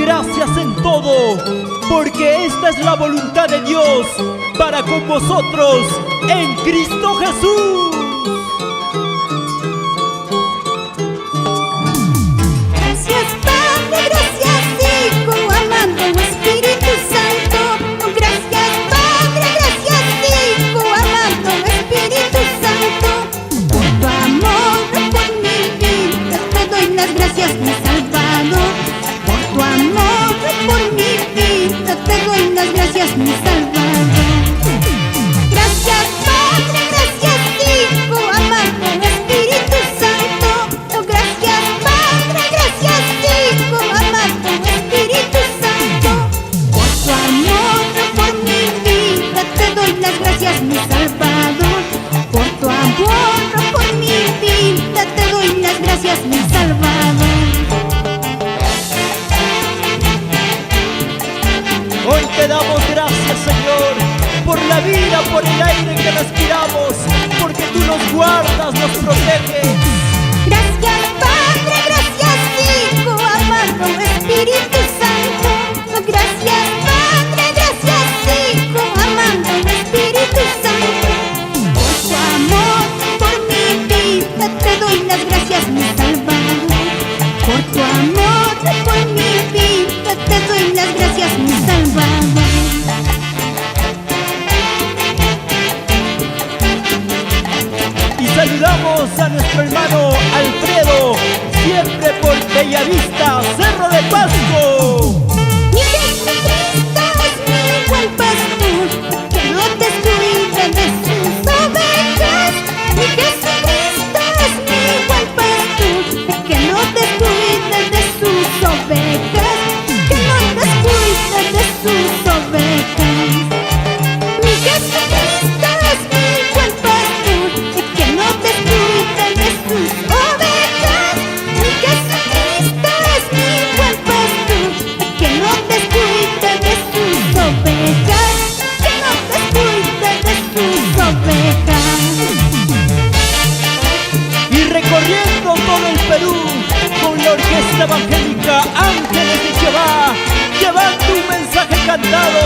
gracias en todo, porque esta es la voluntad de Dios para con vosotros en Cristo Jesús. Gracias Padre, gracias Hijo, amado Espíritu Santo. Gracias Padre, gracias Hijo, amado Espíritu Santo. Por tu amor, por mi vida, te doy las gracias, mi Salvador. Por tu amor, por mi vida, te doy las gracias, mi Salvador. Gracias Padre, gracias Hijo, amado Espíritu Santo. Gracias Padre, gracias Hijo, amado Espíritu Santo. Por tu amor, por mi vida, te doy las gracias, mi Salvador. Por tu amor, por mi vida, te doy las gracias, mi Salvador. Hoy te damos gracias, Señor, por la vida, por el aire que respiramos, porque tú nos guardas, nos proteges. Gracias Padre, gracias Hijo, amado Espíritu Santo. Gracias Padre, gracias Hijo, amado Espíritu Santo. Por tu amor, por mi vida, te doy las gracias, mi Salvador. Por tu amor, por mi vida, te doy las gracias, mi Salvador. Y saludamos a nuestro hermano Alfredo, siempre por Bellavista, Cerro de Pasco. Mi Jesucristo es mi buen pastor, que no descuide de sus ovejas. Mi Jesucristo es mi buen pastor, que no descuide de sus ovejas, que no descuide de sus ovejas. Mi Jesucristo es mi buen pastor, que no descuide de sus ovejas. Mi Jesucristo es mi buen pastor, que no descuide de sus ovejas, que no descuide de sus ovejas. Y recorriendo todo el Perú con la orquesta evangélica Ángeles de Jehová, llevando un mensaje cantado